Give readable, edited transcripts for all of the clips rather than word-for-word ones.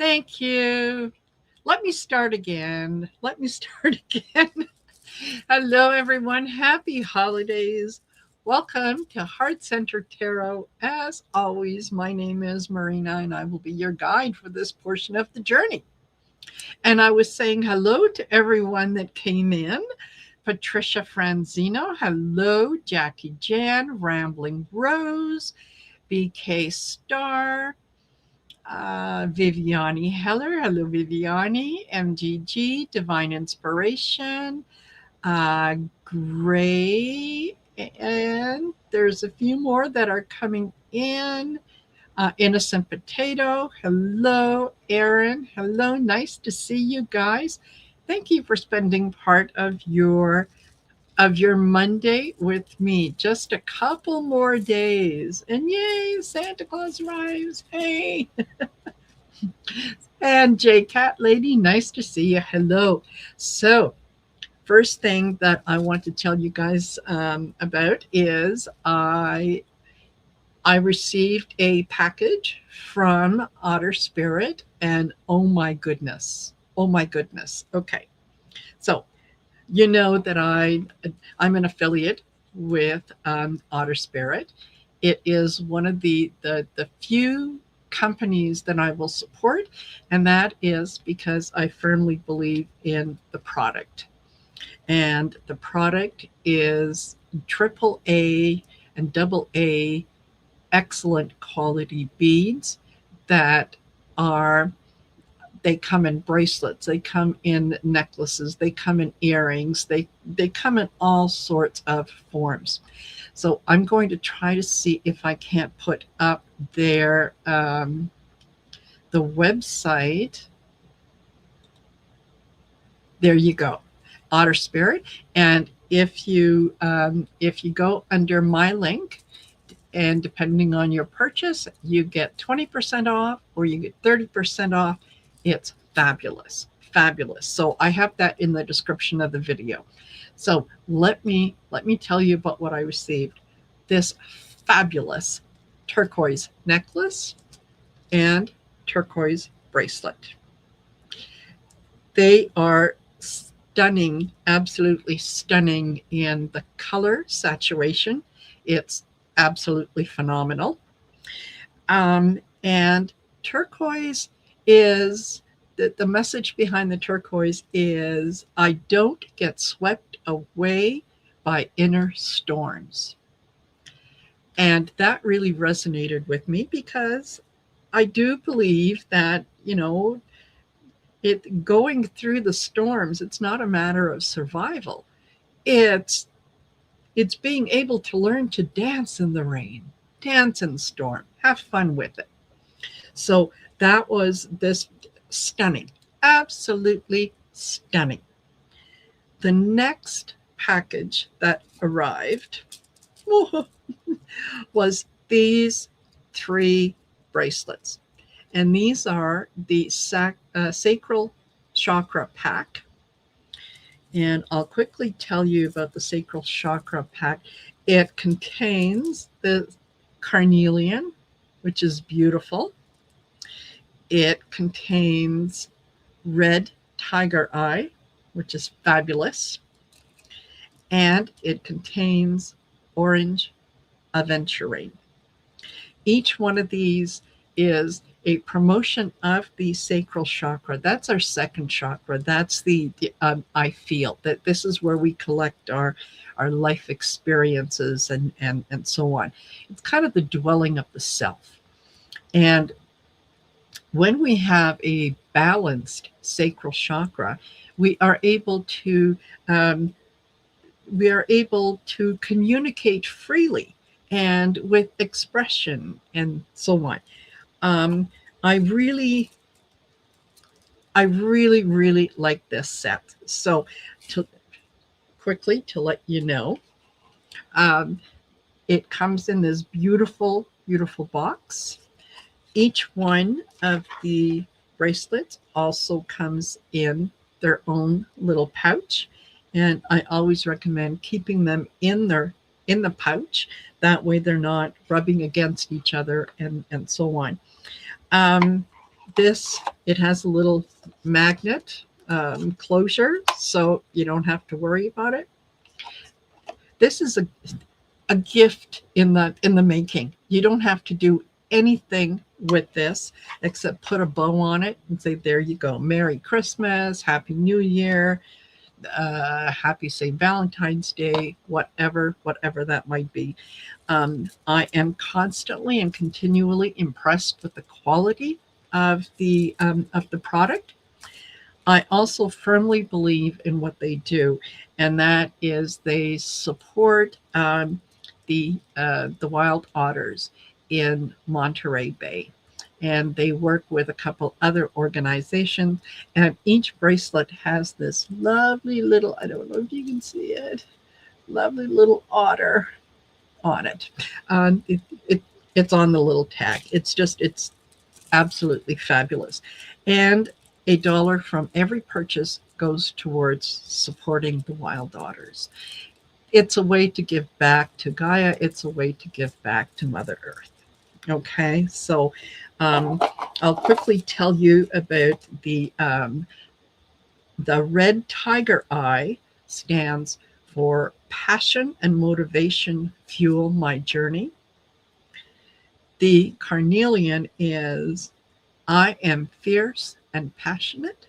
Thank you. Let me start again. Let me start again. Hello, everyone. Happy holidays. Welcome to Heart Center Tarot. As always, my name is Marina, and I will be your guide for this portion of the journey. And I was saying hello to everyone that came in. Patricia Franzino, hello. Jackie Jan, Rambling Rose, BK Star, Viviani Heller, hello Viviani, MGG, Divine Inspiration, Gray, and there's a few more that are coming in. Innocent Potato, hello Aaron, hello, nice to see you guys. Thank you for spending part of your Monday with me. Just a couple more days, and yay, Santa Claus arrives. Hey. And J Cat Lady, nice to see you. Hello. So, first thing that I want to tell you guys about is I received a package from Otter Spirit, and oh my goodness, oh my goodness. Okay, so you know that I'm an affiliate with Otter Spirit. It is one of the few companies that I will support, and that is because I firmly believe in the product. And the product is triple A and double A excellent quality beads that are they come in bracelets, they come in necklaces, they come in earrings, they come in all sorts of forms. So I'm going to try to see if I can't put up their the website. There you go, Otter Spirit. And if you go under my link, and depending on your purchase, you get 20% off or you get 30% off. It's fabulous, fabulous. So I have that in the description of the video. So let me tell you about what I received. This fabulous turquoise necklace and turquoise bracelet. They are stunning, absolutely stunning in the color saturation. It's absolutely phenomenal. And turquoise is the message behind the turquoise is I don't get swept away by inner storms. And that really resonated with me because I do believe that, it going through the storms, it's not a matter of survival. It's being able to learn to dance in the rain, dance in the storm, have fun with it. So that was this stunning, absolutely stunning. The next package that arrived was these 3 bracelets. And these are the Sacral Chakra Pack. And I'll quickly tell you about the Sacral Chakra Pack. It contains the carnelian, which is beautiful. It contains red tiger eye, which is fabulous. And it contains orange aventurine. Each one of these is a promotion of the sacral chakra. That's our second chakra. That's I feel that this is where we collect our life experiences and so on. It's kind of the dwelling of the self. And when we have a balanced sacral chakra, we are able to communicate freely and with expression and so on. I really like this set. So to let you know, it comes in this beautiful box. Each one of the bracelets also comes in their own little pouch. And I always recommend keeping them in the pouch. That way they're not rubbing against each other and so on. it has a little magnet closure, so you don't have to worry about it. This is a gift in the making. You don't have to do anything with this except put a bow on it and say, there you go. Merry Christmas, Happy New Year, Happy St. Valentine's Day, whatever that might be. I am constantly and continually impressed with the quality of the product. I also firmly believe in what they do, and that is they support the wild otters in Monterey Bay, and they work with a couple other organizations. And each bracelet has this lovely little, I don't know if you can see it, lovely little otter on it. Um, it, it it's on the little tag. It's absolutely fabulous. And $1 from every purchase goes towards supporting the wild otters. It's a way to give back to Gaia. It's a way to give back to Mother Earth. Okay, so um, I'll quickly tell you about the red tiger eye stands for passion and motivation fuel my journey. The carnelian is I am fierce and passionate.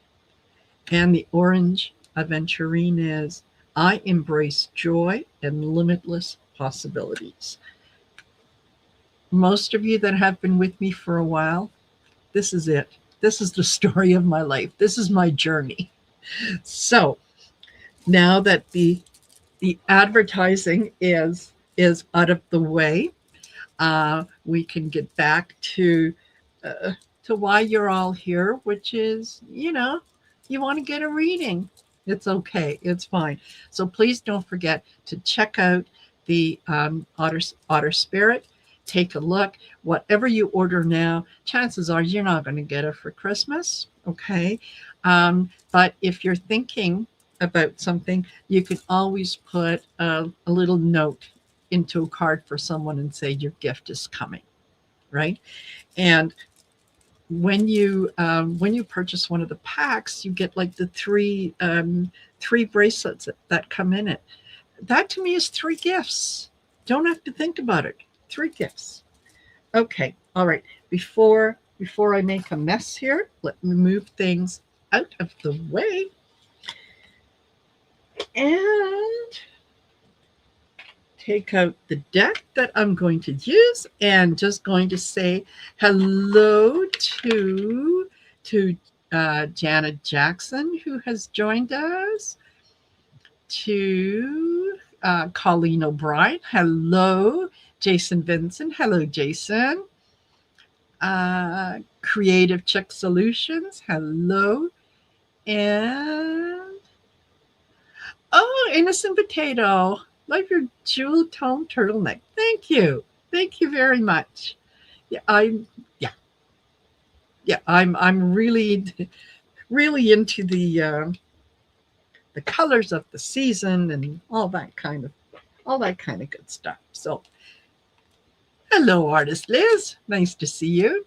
And the orange aventurine is I embrace joy and limitless possibilities. Most of you that have been with me for a while, this is it. This is the story of my life. This is my journey. So now that the advertising is out of the way, we can get back to why you're all here, which is, you want to get a reading. It's okay. It's fine. So please don't forget to check out the Otter Spirit. Take a look. Whatever you order now, chances are you're not going to get it for Christmas. Okay. But if you're thinking about something, you can always put a little note into a card for someone and say your gift is coming. Right. And when you purchase one of the packs, you get like the three bracelets that come in it. That to me is 3 gifts. Don't have to think about it. 3 gifts. Okay, all right. Before I make a mess here, let me move things out of the way and take out the deck that I'm going to use, and just going to say hello to Janet Jackson, who has joined us, to Colleen O'Brien. Hello, Jason Vincent. Hello, Jason. Creative Chick Solutions. Hello. And Innocent Potato. Love your jewel tone turtleneck. Thank you. Thank you very much. Yeah, I'm really into the colors of the season and all that kind of good stuff. So, hello, artist Liz. Nice to see you.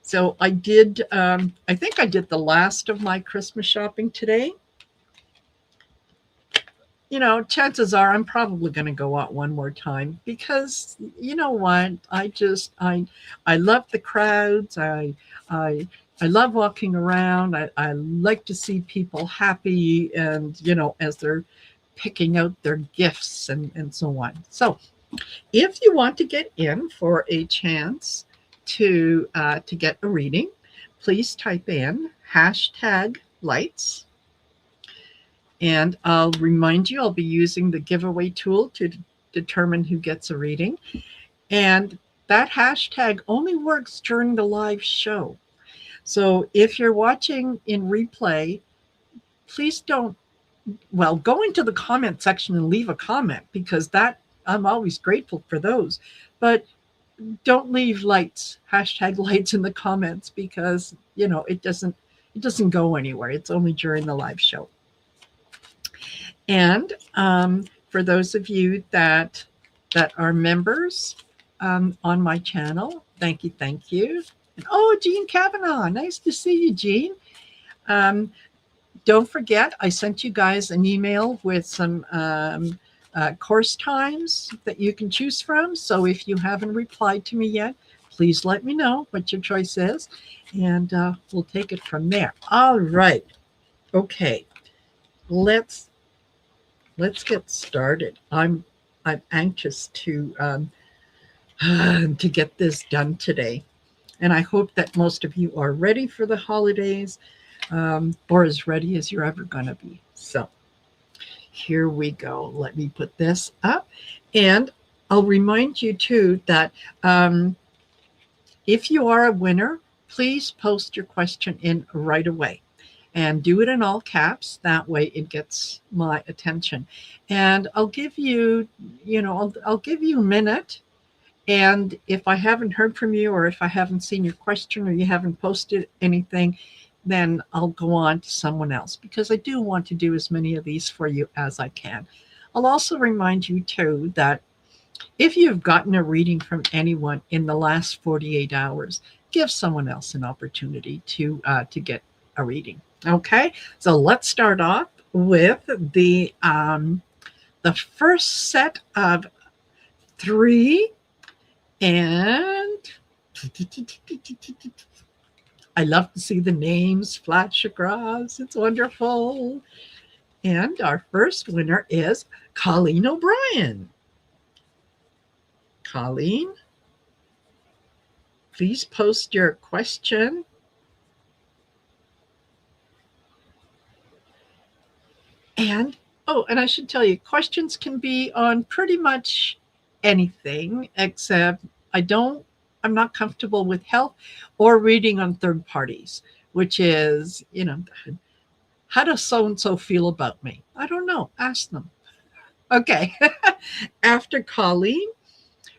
So I did. I think I did the last of my Christmas shopping today. Chances are I'm probably going to go out one more time because you know what? I love the crowds. I love walking around. I like to see people happy and, as they're picking out their gifts and so on. So if you want to get in for a chance to get a reading, please type in #lights. And I'll remind you, I'll be using the giveaway tool to determine who gets a reading. And that hashtag only works during the live show. So if you're watching in replay, please go into the comment section and leave a comment, because I'm always grateful for those. But don't leave lights, #lights in the comments, because, it doesn't go anywhere. It's only during the live show. And for those of you that are members on my channel, thank you. Oh, Jean Kavanaugh. Nice to see you, Jean. Um, don't forget, I sent you guys an email with some course times that you can choose from. So if you haven't replied to me yet, please let me know what your choice is, and we'll take it from there. All right. Okay. Let's get started. I'm anxious to get this done today, and I hope that most of you are ready for the holidays, or as ready as you're ever going to be. So here we go. Let me put this up. And I'll remind you too that if you are a winner, please post your question in right away and do it in all caps. That way it gets my attention. And I'll give you, I'll give you a minute. And if I haven't heard from you, or if I haven't seen your question, or you haven't posted anything, then I'll go on to someone else, because I do want to do as many of these for you as I can. I'll also remind you too that if you've gotten a reading from anyone in the last 48 hours, give someone else an opportunity to get a reading. Okay, so let's start off with the first set of 3, and I love to see the names flash across. It's wonderful. And our first winner is Colleen O'Brien. Colleen, please post your question. And I should tell you, questions can be on pretty much anything, except I'm not comfortable with health or reading on third parties, which is, how does so and so feel about me? I don't know. Ask them. Okay. After Colleen,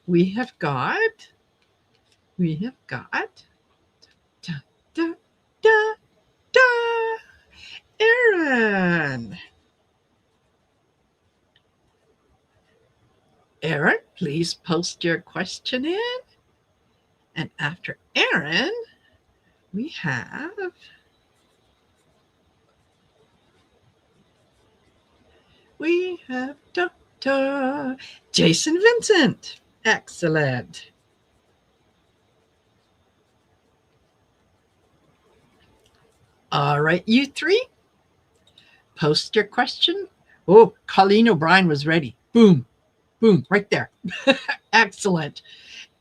we have got da, da, da, da, Aaron. Aaron, please post your question in. And after Aaron, we have Dr. Jason Vincent. Excellent. All right, you 3, post your question. Oh, Colleen O'Brien was ready. Boom, boom, right there. Excellent.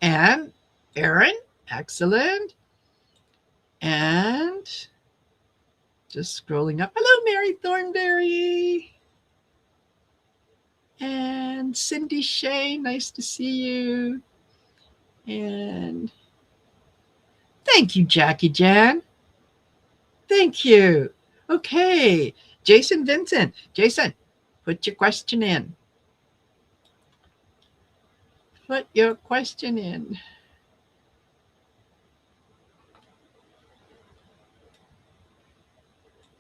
And Aaron, excellent. And just scrolling up. Hello, Mary Thornberry. And Cindy Shea, nice to see you. And thank you, Jackie Jan. Thank you. Okay, Jason Vincent. Jason, put your question in. Put your question in.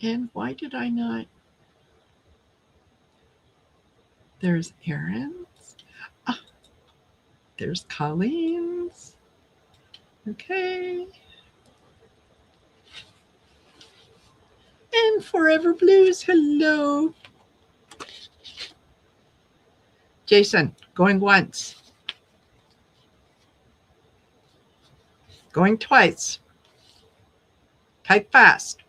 And why did I not? There's Aaron's. Ah, there's Colleen's. Okay. And Forever Blues, hello. Jason, going once. Going twice. Type fast.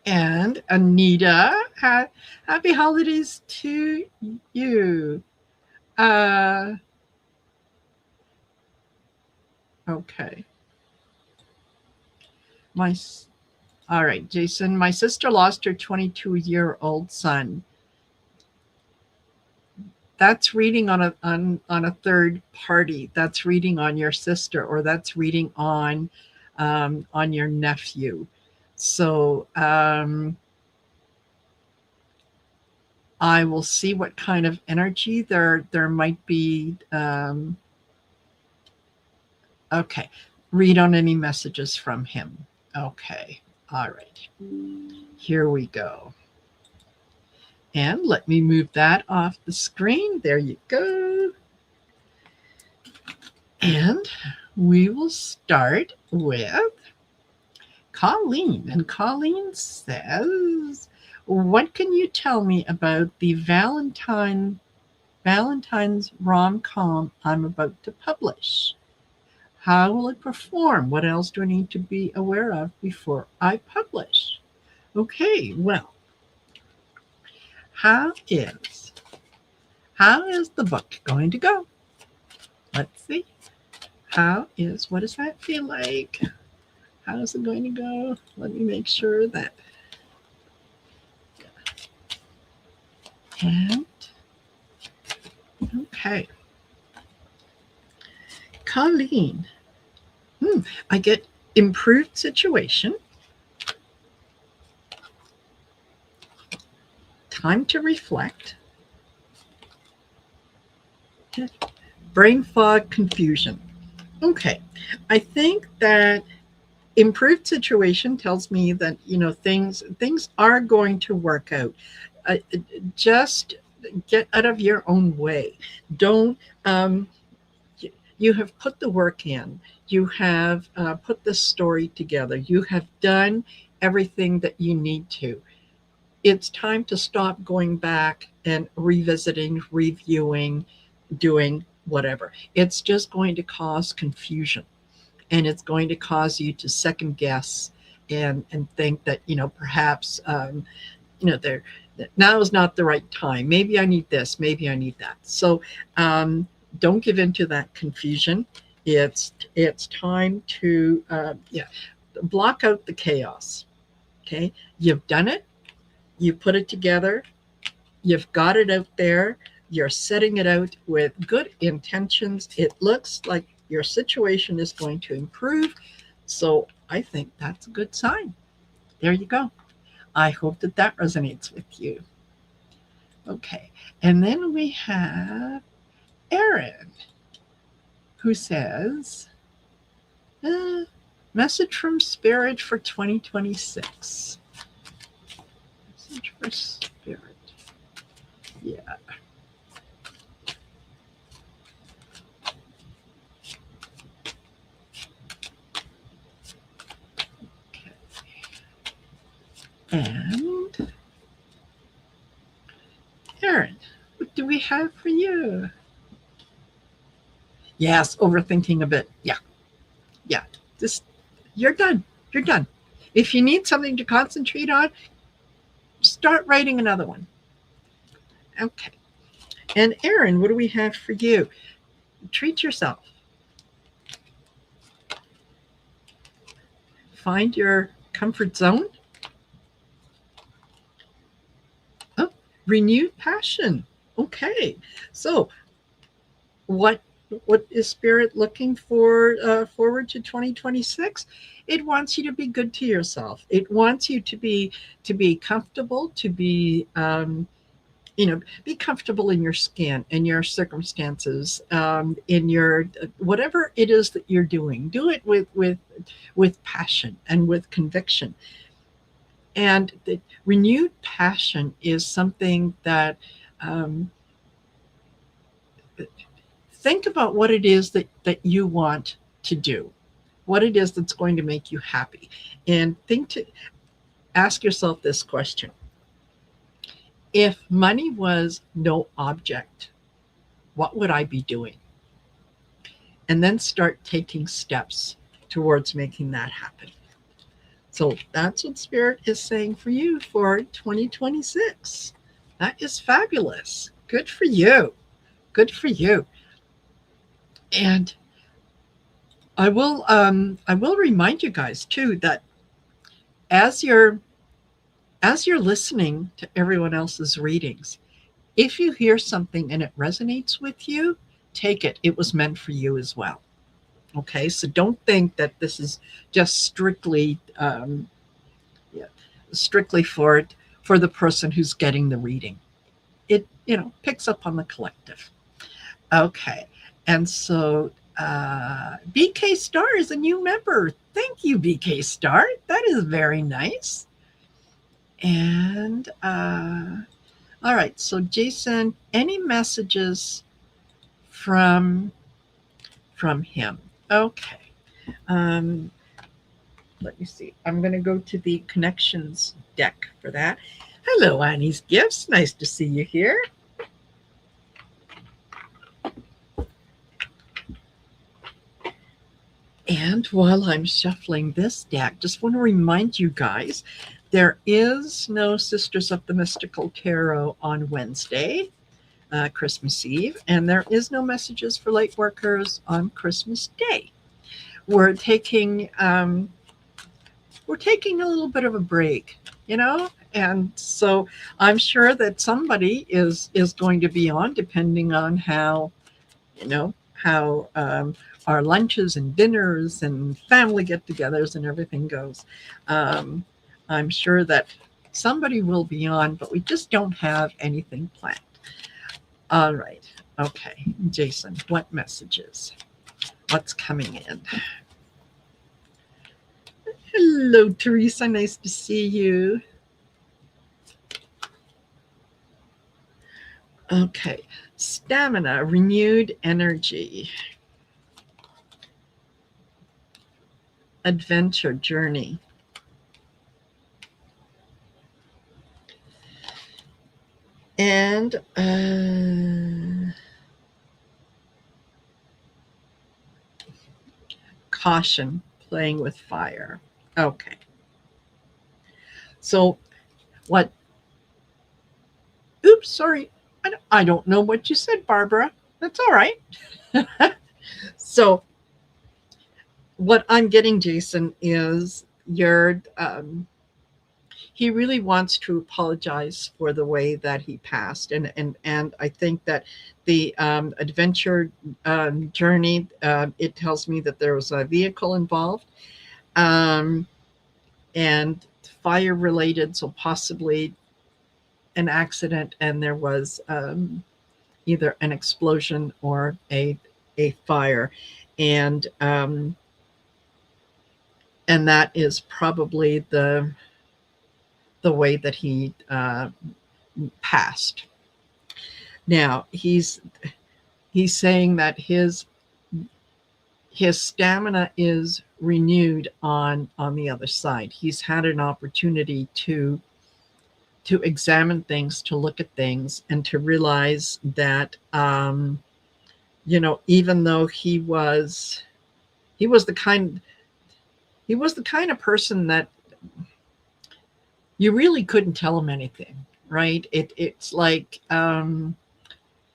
And Anita, happy holidays to you. Okay. All right, Jason, my sister lost her 22-year-old son. That's reading on a third party. That's reading on your sister, or that's reading on your nephew. So I will see what kind of energy there might be. Okay, read on any messages from him. Okay, all right. Here we go. And let me move that off the screen. There you go. And we will start with Colleen. And Colleen says, what can you tell me about the Valentine's rom-com I'm about to publish? How will it perform? What else do I need to be aware of before I publish? Okay, well, how is the book going to go? Let's see. What does that feel like? How is it going to go? Let me make sure that. And, okay. Colleen, I get improved situation, time to reflect, brain fog, confusion. Okay, I think that improved situation tells me that things are going to work out. Just get out of your own way. Don't you have put the work in. You have put the story together. You have done everything that you need to. It's time to stop going back and revisiting, reviewing, doing whatever. It's just going to cause confusion, and it's going to cause you to second guess and think that perhaps there now is not the right time. Maybe I need this. Maybe I need that. So don't give into that confusion. It's time to block out the chaos. Okay, you've done it. You put it together. You've got it out there. You're setting it out with good intentions. It looks like your situation is going to improve. So I think that's a good sign. There you go. I hope that resonates with you. Okay. And then we have Erin, who says, message from Spirit for 2026. Message for Spirit. Yeah. Okay. And Erin, what do we have for you? Yes, overthinking a bit. Yeah. Just you're done. You're done. If you need something to concentrate on, start writing another one. Okay. And Erin, what do we have for you? Treat yourself. Find your comfort zone. Oh, renewed passion. Okay. So what is Spirit looking for forward to 2026? It wants you to be good to yourself. It wants you to be comfortable, to be be comfortable in your skin, in your circumstances, in your whatever it is that you're doing. Do it with passion and with conviction. And the renewed passion is something that think about what it is that you want to do, what it is that's going to make you happy, and ask yourself this question. If money was no object, what would I be doing? And then start taking steps towards making that happen. So that's what Spirit is saying for you for 2026. That is fabulous. Good for you. Good for you. And I will remind you guys too that as you're listening to everyone else's readings, if you hear something and it resonates with you, take it. It was meant for you as well. Okay, so don't think that this is just strictly for the person who's getting the reading. It picks up on the collective. Okay, and so BK Star is a new member. Thank you, BK Star. That is very nice. And all right, so Jason, any messages from him? Okay. Um, let me see. I'm going to go to the connections deck for that. Hello, Annie's Gifts. Nice to see you here. And while I'm shuffling this deck, just want to remind you guys, there is no Sisters of the Mystical Tarot on Wednesday, Christmas Eve, and there is no Messages for Light Workers on Christmas Day. We're taking a little bit of a break, and so I'm sure that somebody is going to be on, depending on how our lunches and dinners and family get-togethers and everything goes. I'm sure that somebody will be on, but we just don't have anything planned. All right. Okay, Jason, what messages? What's coming in? Hello, Teresa. Nice to see you. Okay. Stamina, renewed energy. Adventure, journey. And caution, playing with fire. Okay. So what? Oops, sorry. I don't know what you said, Barbara. That's all right. So what I'm getting, Jason, is he really wants to apologize for the way that he passed, and I think that the adventure journey, it tells me that there was a vehicle involved, and fire related, so possibly an accident, and there was either an explosion or a fire, and that is probably the way that he passed. Now he's saying that his stamina is renewed on the other side. He's had an opportunity to examine things, to look at things, and to realize that even though he was the kind of person that you really couldn't tell him anything, right? It's like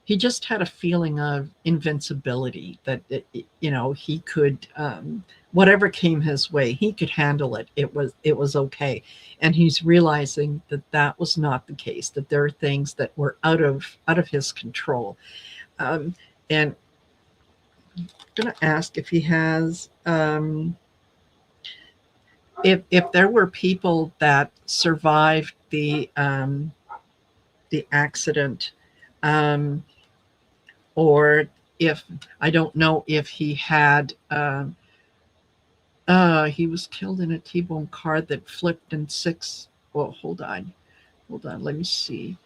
he just had a feeling of invincibility, that he could, whatever came his way, he could handle it. It was okay, and he's realizing that was not the case. That there are things that were out of his control, and I'm going to ask if he has. If there were people that survived the accident, or if I don't know if he had he was killed in a T-bone car that flipped in six. Well, hold on, let me see.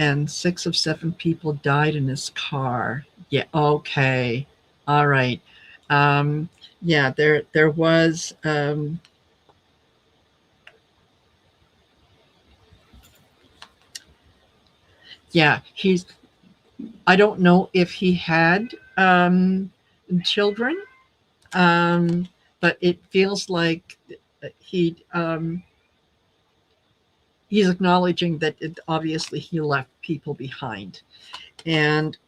And 6 of 7 people died in his car. Yeah, okay, all right. Yeah, there was yeah, I don't know if he had children, but it feels like he's acknowledging that obviously he left people behind, and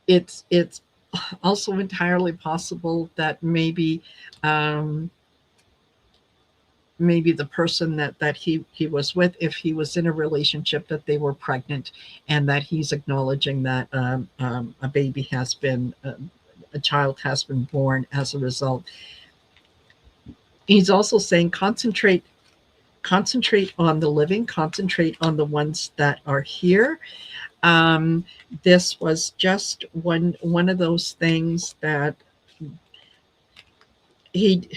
it's also entirely possible that maybe the person that he was with, if he was in a relationship, that they were pregnant, and that he's acknowledging that a baby has been a child has been born as a result. He's also saying concentrate on the living, concentrate on the ones that are here. This was just one of those things that he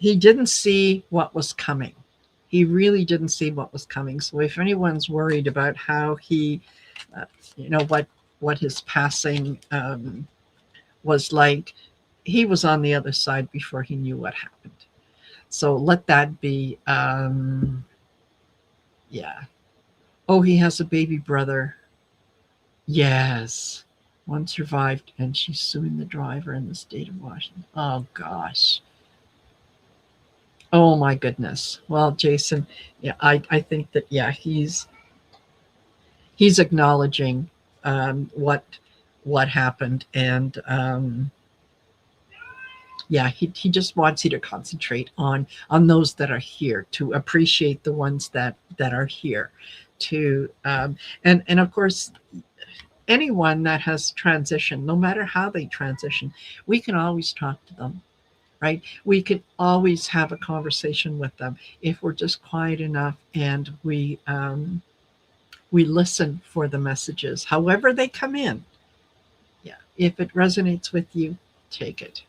didn't see what was coming. He really didn't see what was coming. So if anyone's worried about how he, what his passing was like. He was on the other side before he knew what happened. So let that be, yeah. Oh, he has a baby brother. Yes. One survived, and she's suing the driver in the state of Washington. Oh, gosh. Oh, my goodness. Well, Jason, yeah, I think that, yeah, he's acknowledging what happened, and yeah, he just wants you to concentrate on those that are here, to appreciate the ones that are here, to and of course, anyone that has transitioned, no matter how they transition, we can always talk to them, right? We could always have a conversation with them if we're just quiet enough, and we listen for the messages, however they come in. Yeah, if it resonates with you, take it.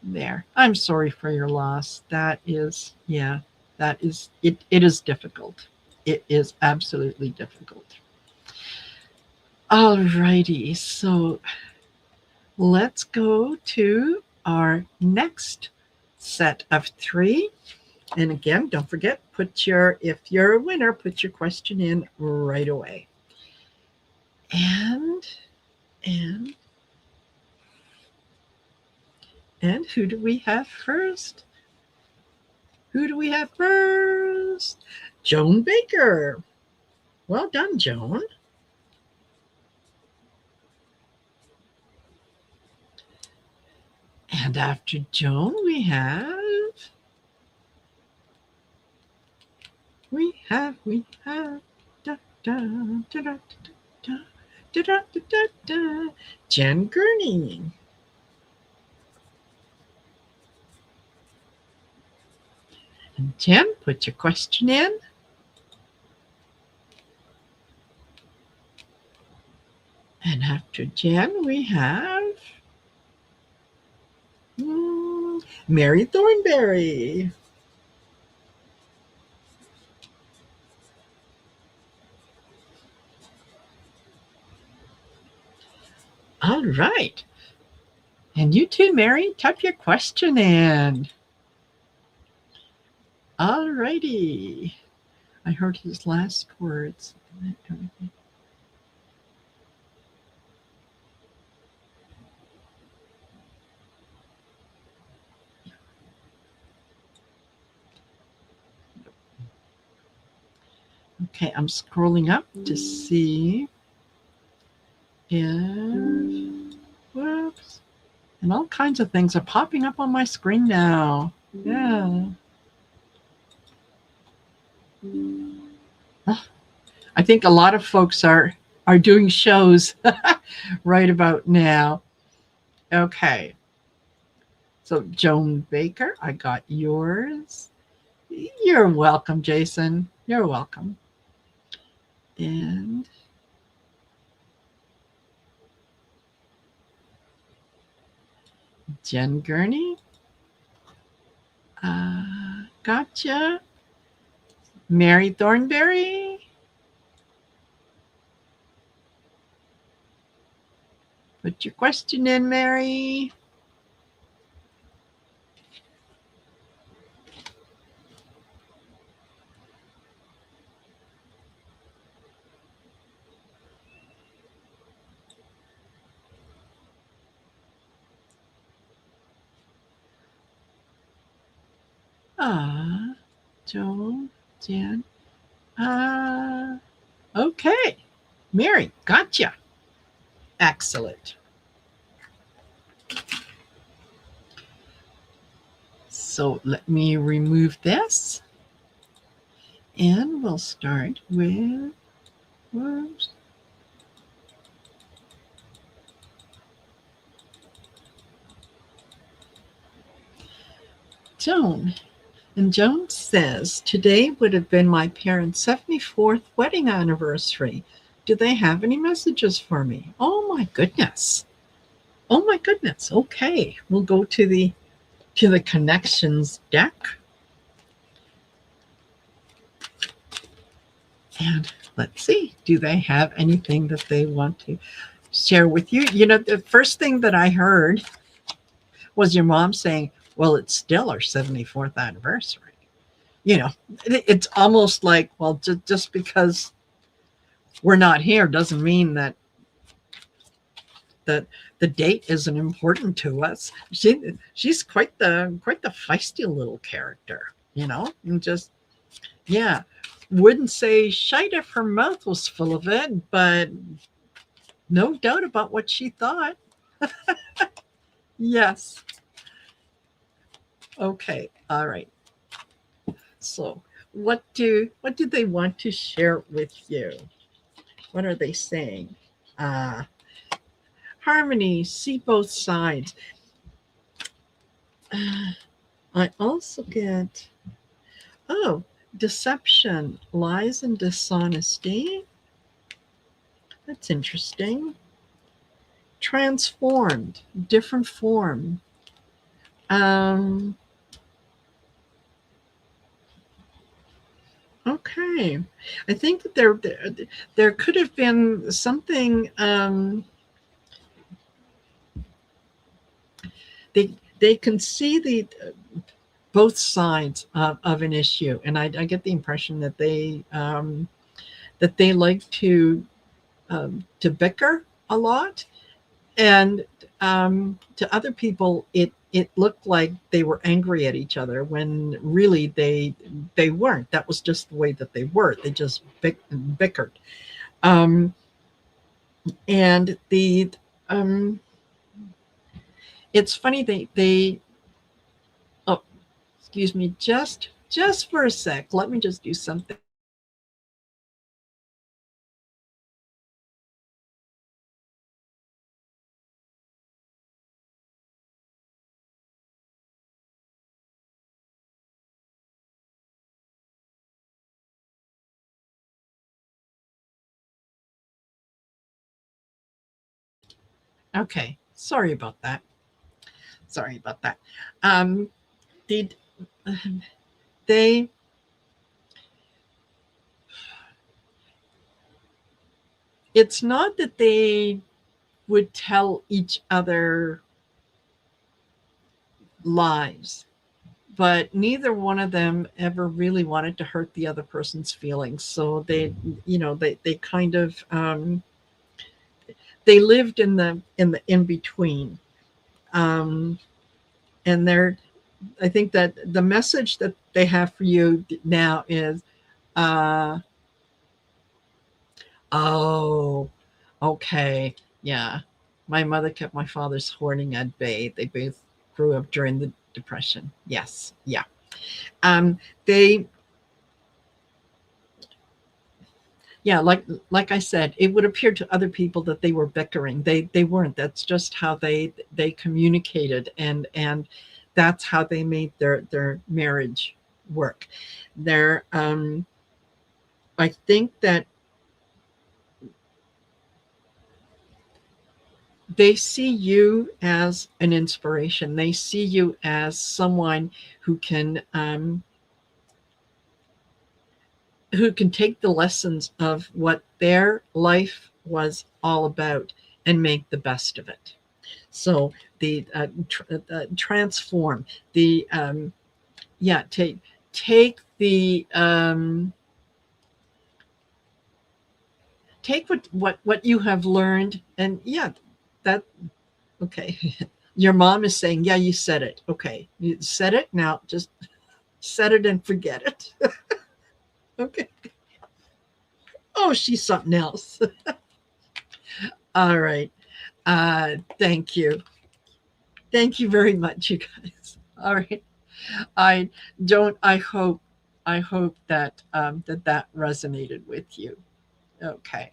There. I'm sorry for your loss. That is, yeah, that is it. It is difficult. It is absolutely difficult. All righty. So let's go to our next set of three. And again, don't forget, if you're a winner, put your question in right away. And who do we have first? Who do we have first? Joan Baker. Well done, Joan. And after Joan, we have, da, da, da, da, da, da, da, da, da, da, Jen Gurney. And Jen, put your question in. And after Jen, we have Mary Thornberry. All right. And you too, Mary, type your question in. All righty. I heard his last words. Okay, I'm scrolling up to see if, whoops, and all kinds of things are popping up on my screen now. Yeah. I think a lot of folks are doing shows right about now. Okay. So Joan Baker, I got yours. You're welcome, Jason. You're welcome. And Jen Gurney. Gotcha. Mary Thornberry. Put your question in, Mary. Joan, Jen. Okay. Mary, gotcha. Excellent. So let me remove this. And we'll start with, whoops. Joan. And Joan says, today would have been my parents' 74th wedding anniversary. Do they have any messages for me? Oh my goodness. Oh my goodness. Okay. We'll go to the connections deck. And let's see, do they have anything that they want to share with you. You know, the first thing that I heard was your mom saying, well, it's still our 74th anniversary. You know, it's almost like, well, just because we're not here doesn't mean that the date isn't important to us. She's quite the feisty little character, you know, and just, yeah, wouldn't say shite if her mouth was full of it, but no doubt about what she thought. Yes. Okay. All right. So what do they want to share with you? What are they saying? Uh, harmony, see both sides. I also get, oh, deception, lies, and dishonesty. That's interesting. Transformed, different form. Um, okay. I think that there could have been something. They can see the both sides of an issue, and I get the impression that they like to bicker a lot, and to other people it looked like they were angry at each other when really they weren't. That was just the way that they were. They just bickered. Um, and the it's funny they oh, excuse me, just for a sec. Let me just do something. Okay, sorry about that. Sorry about that. Um, did they? It's not that they would tell each other lies, but neither one of them ever really wanted to hurt the other person's feelings. So they kind of they lived in the in between. Um, and they're I think that the message that they have for you now is, uh, oh, okay, yeah. My mother kept my father's hoarding at bay. They both grew up during the Depression. Yes, yeah. They, yeah, like I said, it would appear to other people that they were bickering. They weren't. That's just how they communicated, and that's how they made their marriage work. They're I think that they see you as an inspiration. They see you as someone who can um, who can take the lessons of what their life was all about and make the best of it. So the transform the yeah take the take what you have learned, and yeah, that okay. Your mom is saying, yeah, you said it. Okay, you said it, now just set it and forget it. Okay. Oh, she's something else. All right. Thank you. Thank you very much, you guys. All right. I don't. I hope that that resonated with you. Okay.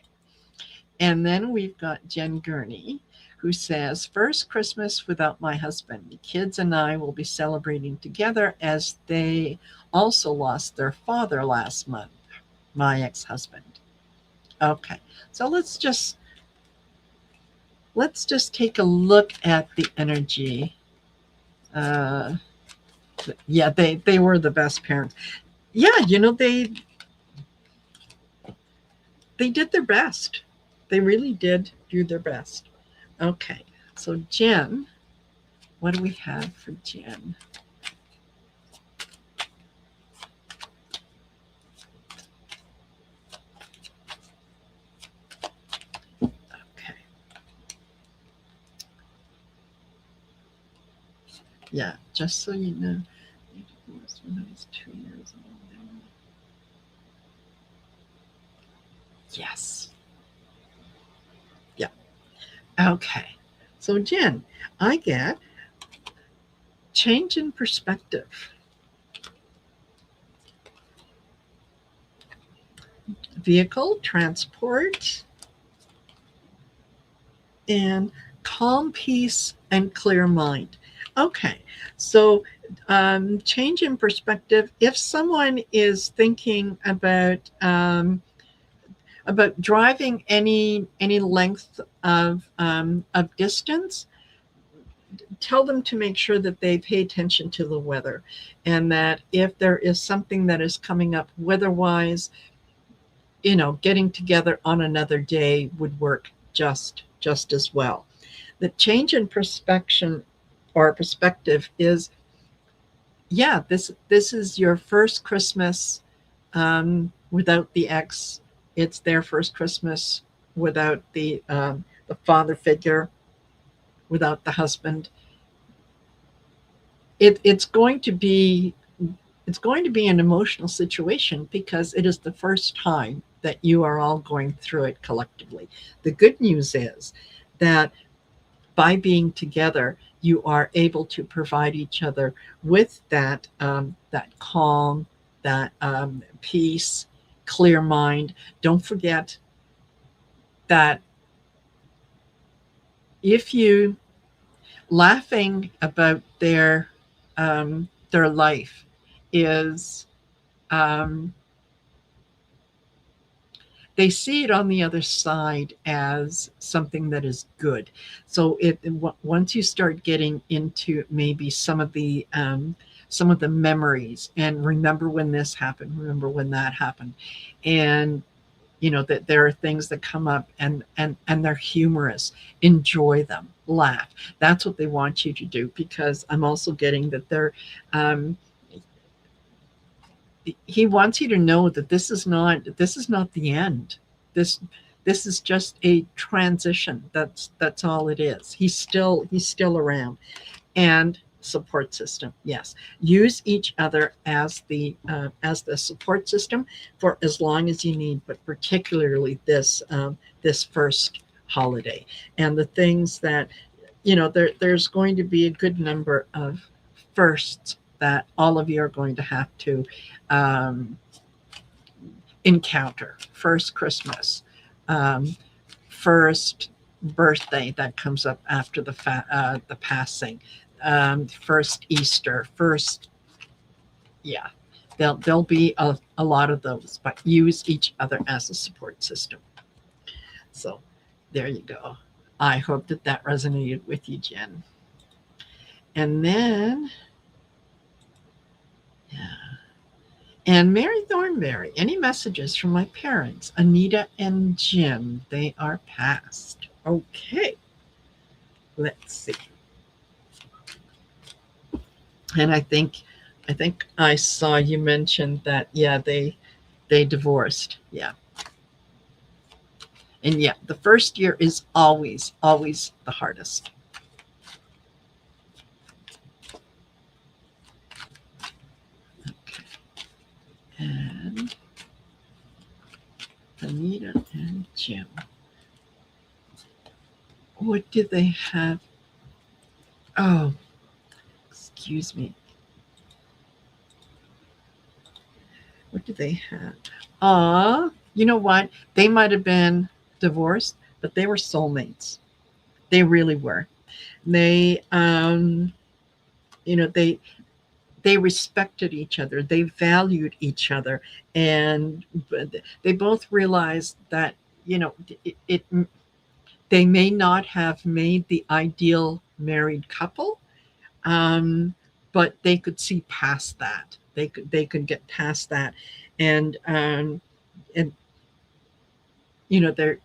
And then we've got Jen Gurney, who says, first Christmas without my husband. The kids and I will be celebrating together as they also lost their father last month, my ex-husband. Okay. So let's just take a look at the energy. Uh, yeah, they were the best parents. Yeah, they did their best. They really did. do their best. Okay, so Jen, what do we have for Jen? Okay, yeah, just so you know, I divorced when I was 2 years old. Yes. Yeah. Okay. So Jen, I get change in perspective, vehicle, transport, and calm, peace, and clear mind. Okay, so change in perspective. If someone is thinking about driving any length of distance, tell them to make sure that they pay attention to the weather, and that if there is something that is coming up weather-wise, getting together on another day would work just as well. The change in perspective is, yeah, this is your first Christmas without the ex. It's their first Christmas without the father figure, without the husband. It's going to be an emotional situation because it is the first time that you are all going through it collectively. The good news is that by being together, you are able to provide each other with that calm, that peace, clear mind. Don't forget that if you laughing about their life is um, they see it on the other side as something that is good. So once you start getting into maybe some of the memories, and remember when this happened, remember when that happened, and that there are things that come up and they're humorous, enjoy them, laugh. That's what they want you to do, because I'm also getting that um, he wants you to know that this is not the end. This is just a transition. That's all it is. He's still around. And support system, yes, use each other as the support system for as long as you need, but particularly this first holiday. And the things that there's going to be a good number of firsts that all of you are going to have to um, encounter. First Christmas, um, first birthday that comes up after the passing, first Easter, first, yeah. There'll be a lot of those, but use each other as a support system. So there you go. I hope that resonated with you, Jen. And then, yeah. And Mary Thornberry, any messages from my parents, Anita and Jim? They are passed. Okay, let's see. And I think I saw you mention that, yeah, they divorced. Yeah. And yeah, the first year is always the hardest. Okay. And Anita and Jim. What did they have? Oh, excuse me. What did they have? You know what? They might have been divorced, but they were soulmates. They really were. They, you know, they respected each other. They valued each other, and they both realized that it they may not have made the ideal married couple, um, but they could see past that. They could get past that, and and they're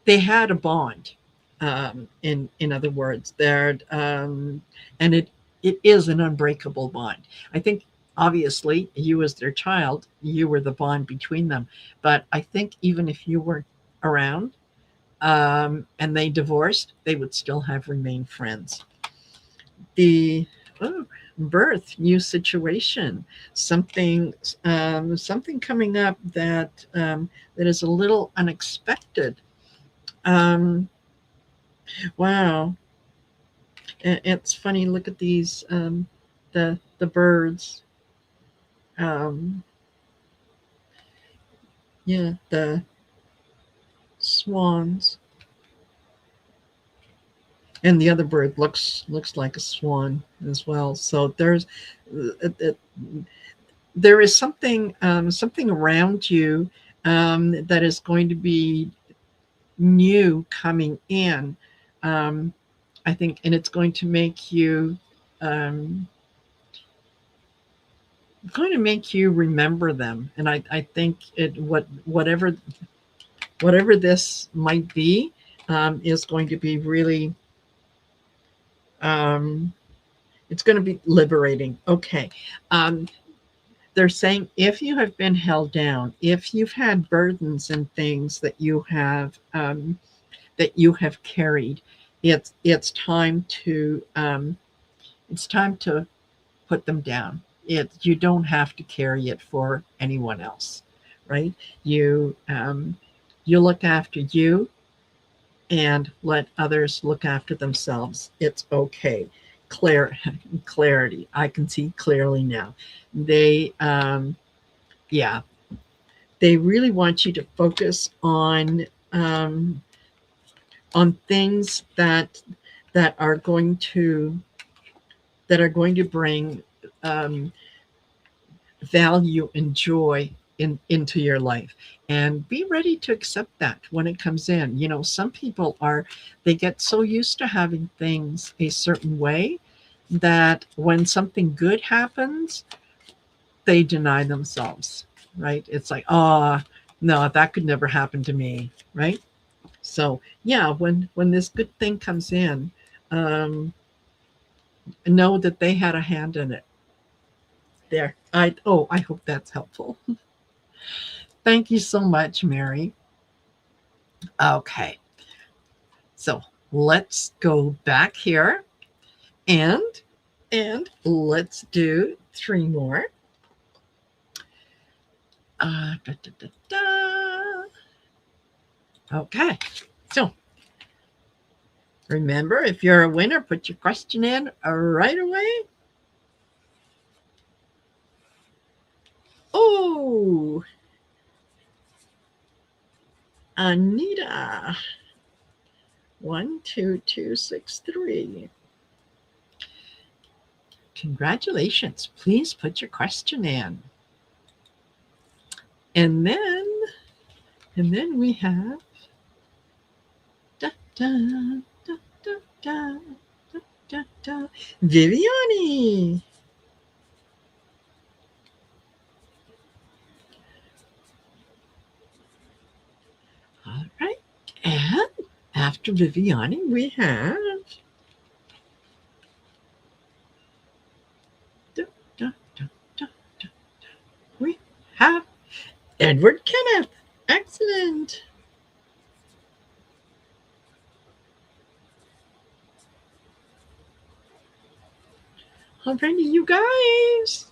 they had a bond. In other words, there, and it is an unbreakable bond. I think obviously you as their child, you were the bond between them. But I think even if you weren't around, and they divorced, they would still have remained friends. The oh, birth, new situation, something something coming up that that is a little unexpected. Um, wow, it's funny. Look at these the birds. Um, yeah, the swans, and the other bird looks like a swan as well. So there is something something around you that is going to be new coming in. Um, I think, and it's um, going to make you remember them. And I think whatever this might be is going to be really um, it's going to be liberating. Okay. Um, they're saying if you have been held down, if you've had burdens and things that you have carried, it's time to put them down. You don't have to carry it for anyone else, right? You look after you and let others look after themselves. It's okay. Clar- Clarity. I can see clearly now. They yeah, they really want you to focus on things that are going to bring um, value and joy into your life, and be ready to accept that when it comes in. Some people they get so used to having things a certain way that when something good happens, they deny themselves, right? It's like, oh no, that could never happen to me, right? So yeah, when this good thing comes in, um, know that they had a hand in it. There. I hope that's helpful. Thank you so much, Mary. Okay, so let's go back here and let's do three more. Da, da, da, da. Okay, so remember, if you're a winner, put your question in right away. Oh, Anita, 12263. Congratulations. Please put your question in. And then we have da, da, da, da, da, da, da, da, Viviani. All right. And after Viviani, we have da, da, da, da, da, we have Edward Kenneth. Excellent. All righty, you guys.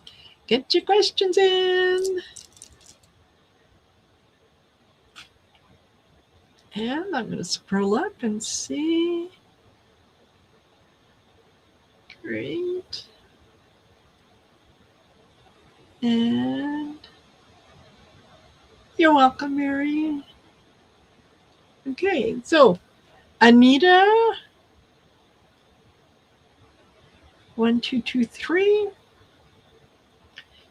Get your questions in. And I'm going to scroll up and see. Great. And you're welcome, Mary. Okay, so Anita, 1223.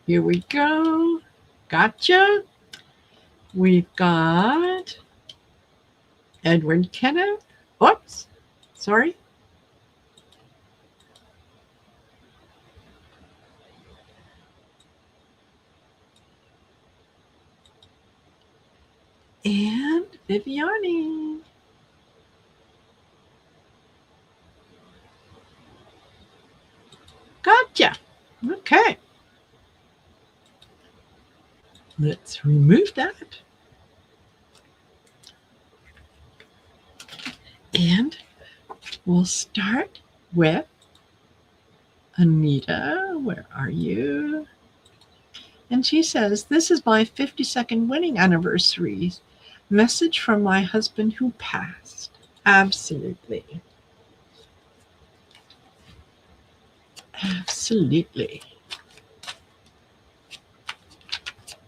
Here we go. Gotcha. We've got Edward Kenneth. Oops, sorry. And Viviani. Gotcha. Okay. Let's remove that. And we'll start with Anita. Where are you? And she says, "This is my 52nd wedding anniversary. Message from my husband who passed." Absolutely. Absolutely.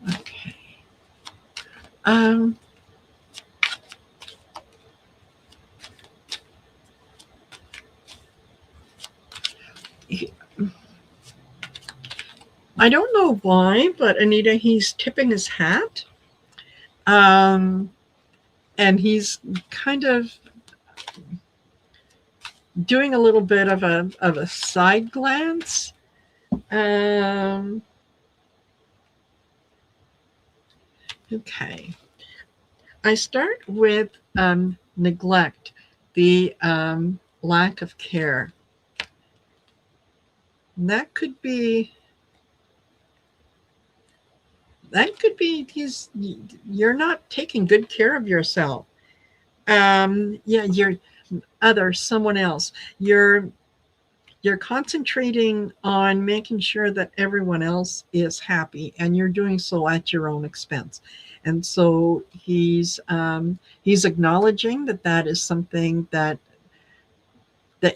Okay. Um, I don't know why, but Anita, he's tipping his hat. And he's kind of doing a little bit of a side glance. Okay. I start with neglect, the lack of care. And that could be you're not taking good care of yourself. Yeah, someone else. You're concentrating on making sure that everyone else is happy, and you're doing so at your own expense. And so he's acknowledging that that is something that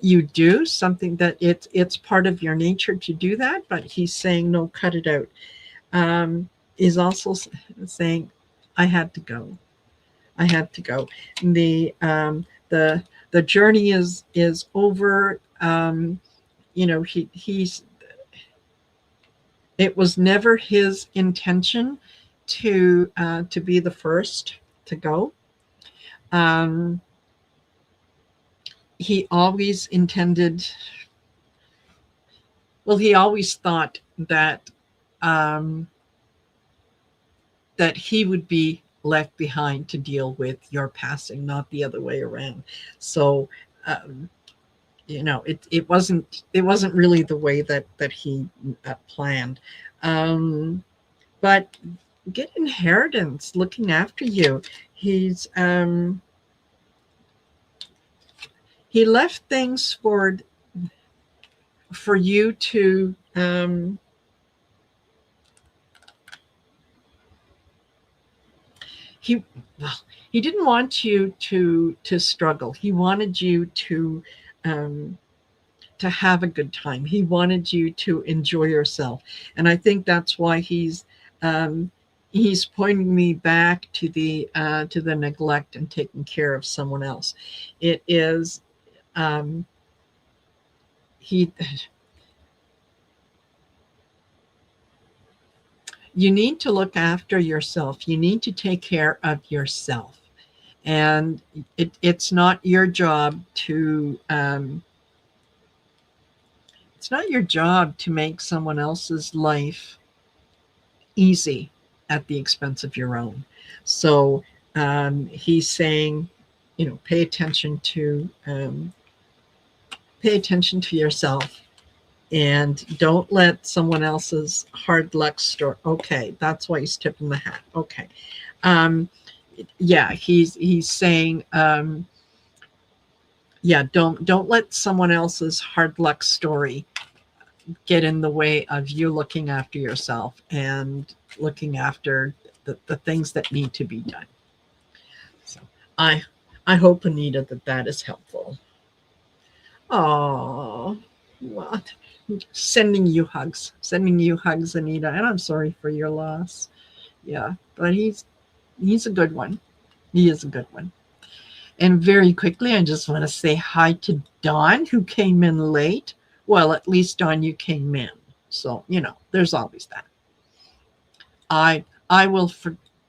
you do, something that it's part of your nature to do that, but he's saying, no, cut it out. Is also saying, I had to go. I had to go. The the journey is over. He's it was never his intention to be the first to go. Um, he always intended. Well, he always thought um, that he would be left behind to deal with your passing, not the other way around. So, um, it wasn't really the way that he planned. Um, but get inheritance, looking after you. He left things for you to he well, he didn't want you to struggle. He wanted you um, to have a good time. He wanted you to enjoy yourself, and I think that's why um, he's pointing me back to the neglect and taking care of someone else. It is um, he. You need to look after yourself. You need to take care of yourself, and it's not your job to it's not your job to make someone else's life easy at the expense of your own. So he's saying, pay attention to yourself, and don't let someone else's hard luck story. Okay, that's why he's tipping the hat. Okay, um, yeah, he's saying, yeah, don't let someone else's hard luck story get in the way of you looking after yourself and looking after the things that need to be done. So I hope, Anita, that is helpful. Oh, well, sending you hugs, Anita, and I'm sorry for your loss. Yeah, but he's a good one. He is a good one. And very quickly, I just want to say hi to Dawn, who came in late. Well, at least, Dawn, you came in. So, there's always that. I will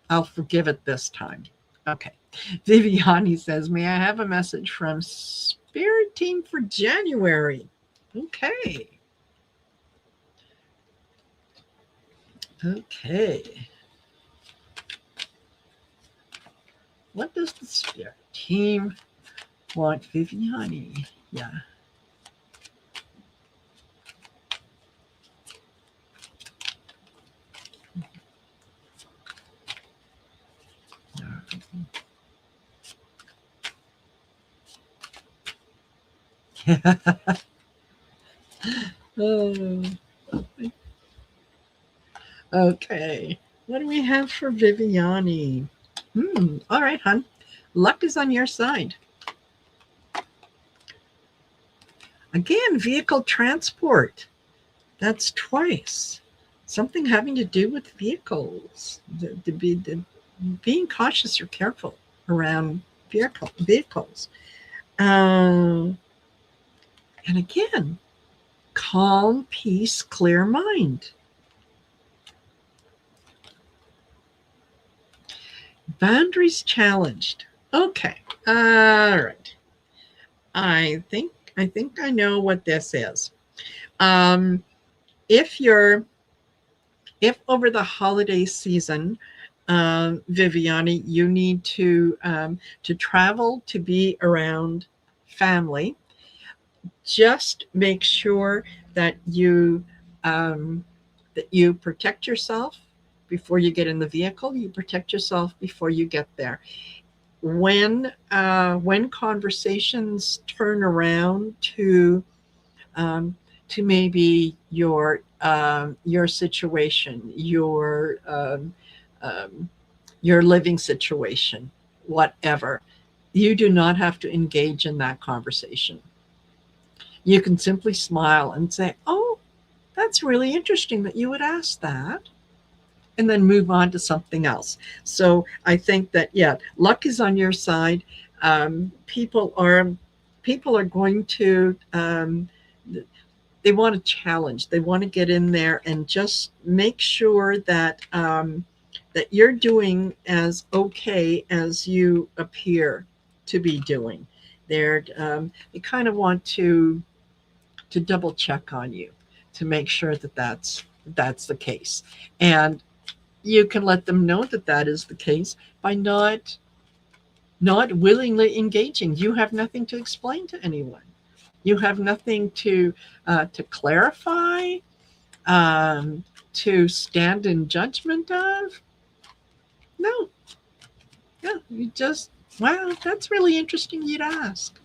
I'll forgive it this time. Okay. Viviani says, "May I have a message from Spirit Team for January?" Okay. Okay. What does the Spirit Team want, Viviani? Yeah. Oh, okay. What do we have for Viviani? All right, hon. Luck is on your side. Again, vehicle transport. That's twice. Something having to do with vehicles. Being cautious or careful around vehicles. Uh, and again, calm, peace, clear mind. Boundaries challenged. Okay. All right. I think I know what this is. Um, if you're if over the holiday season, Viviani, you need to travel to be around family, just make sure that you protect yourself before you get in the vehicle. You protect yourself before you get there. When conversations turn around um, to maybe your situation, um, your living situation, whatever, you do not have to engage in that conversation. You can simply smile and say, "Oh, that's really interesting that you would ask that," and then move on to something else. So I think that, yeah, luck is on your side. People are going to they want a challenge. They want to get in there and just make sure that you're doing as okay as you appear to be doing. They kind of want to double check on you to make sure that that's the case. And you can let them know that that is the case by not willingly engaging. You have nothing to explain to anyone. You have nothing to clarify, to stand in judgment of. No, yeah, you just, wow, that's really interesting. You'd ask.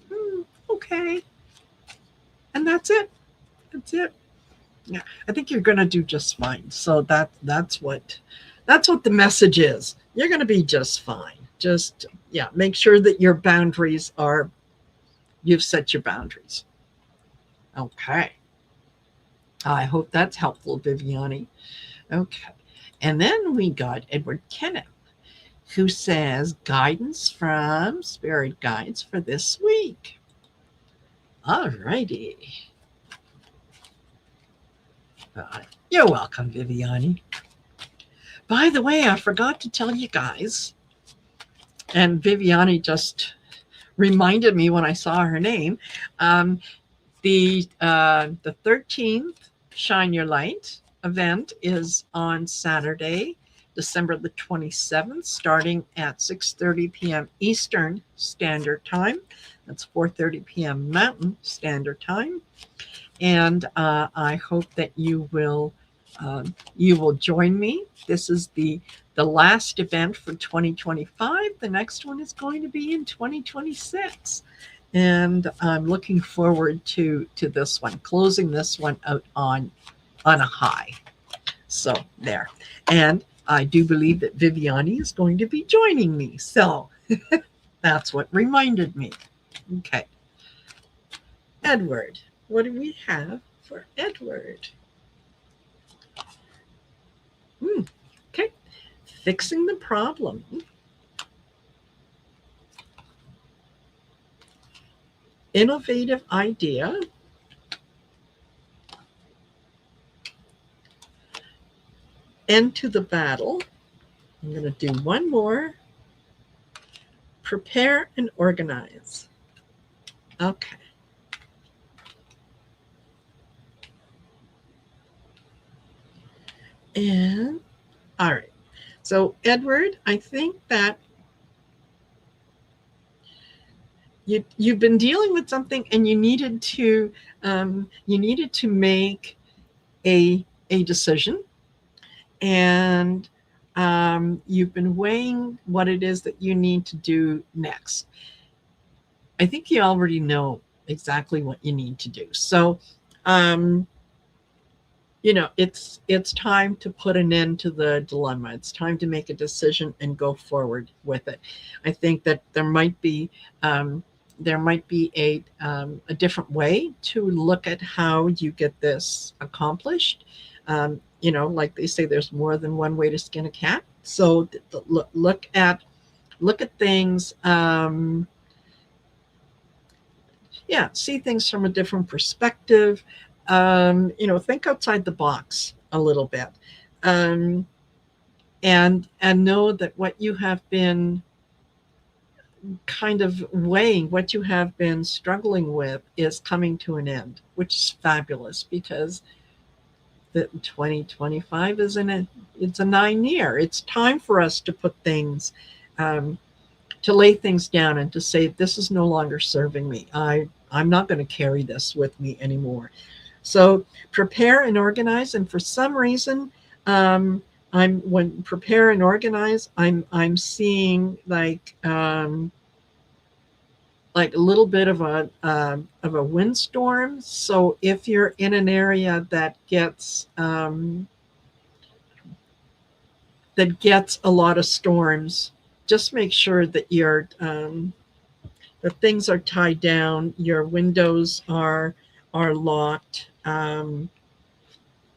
Okay, and that's it. That's it. Yeah, I think you're going to do just fine. So that's what the message is. You're going to be just fine. Just, yeah, make sure that your boundaries are, you've set your boundaries. Okay. I hope that's helpful, Viviani. Okay. And then we got Edward Kenneth, who says guidance from spirit guides for this week. All righty. You're welcome, Viviani. By the way, I forgot to tell you guys, and Viviani just reminded me when I saw her name. The 13th Shine Your Light event is on Saturday, December the 27th, starting at 6:30 p.m. Eastern Standard Time. That's 4:30 p.m. Mountain Standard Time. And I hope that you will join me. This is the last event for 2025. The next one is going to be in 2026. And I'm looking forward to this one, closing this one out on a high. So there. And I do believe that Viviani is going to be joining me. So that's what reminded me. Okay. Edward, what do we have for Edward? Okay. Fixing the problem. Innovative idea. End to the battle. I'm going to do one more. Prepare and organize. Okay. And all right. So Edward, I think that you've been dealing with something, and you needed to make a decision, and you've been weighing what it is that you need to do next. I think you already know exactly what you need to do. So, um, it's time to put an end to the dilemma. It's time to make a decision and go forward with it. I think that um, there might be a different way to look at how you get this accomplished. Like they say, there's more than one way to skin a cat. So look at things. Yeah, see things from a different perspective. Think outside the box a little bit, um, and know that what you have been kind of weighing, what you have been struggling with, is coming to an end, which is fabulous because the 2025 is it's a 9 year. It's time for us to put things. Um, to lay things down and to say, this is no longer serving me. I'm not going to carry this with me anymore. So prepare and organize. And for some reason, I'm when prepare and organize, I'm seeing like a little bit of a windstorm. So if you're in an area that gets a lot of storms, just make sure that the things are tied down, your windows are locked. You're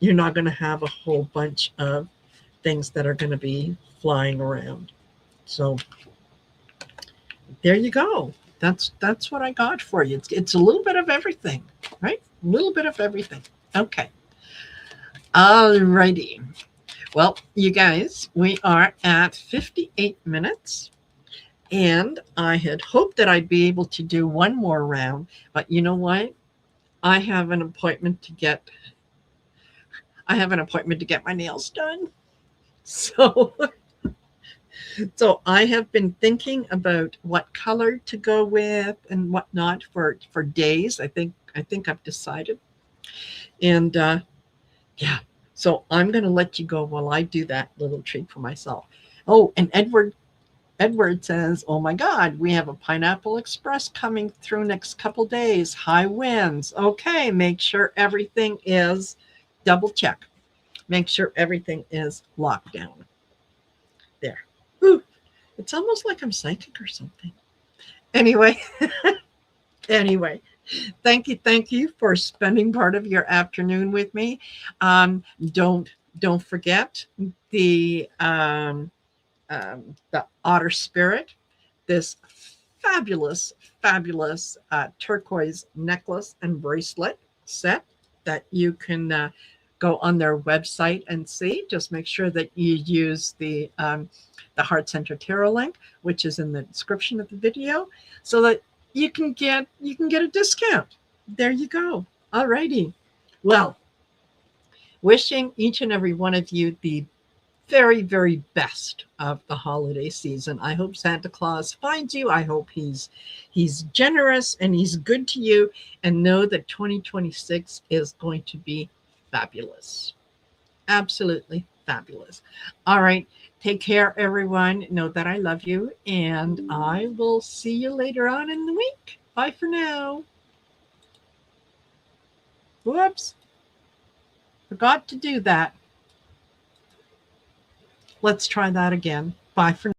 not going to have a whole bunch of things that are going to be flying around. So there you go. That's what I got for you. It's a little bit of everything, right? A little bit of everything. Okay. All righty. Well, you guys, we are at 58 minutes. And I had hoped that I'd be able to do one more round, but you know what? I have an appointment to get my nails done. So so I have been thinking about what color to go with and whatnot for days. I think I've decided. And yeah, so I'm going to let you go while I do that little treat for myself. Oh, and Edward says, "Oh my God, we have a Pineapple Express coming through next couple days. High winds. Okay, make sure everything is double check. Make sure everything is locked down." There. Ooh, it's almost like I'm psychic or something. Anyway, anyway, thank you for spending part of your afternoon with me. Um, don't don't forget the um, the Otter Spirit, this fabulous, fabulous turquoise necklace and bracelet set that you can go on their website and see. Just make sure that you use the Heart Center Tarot link, which is in the description of the video, so that you can get a discount. There you go. All righty. Well, wishing each and every one of you the very, very best of the holiday season. I hope Santa Claus finds you. I hope he's generous and he's good to you, and know that 2026 is going to be fabulous. Absolutely fabulous. All right. Take care, everyone. Know that I love you, and I will see you later on in the week. Bye for now. Whoops. Forgot to do that. Let's try that again. Bye for now.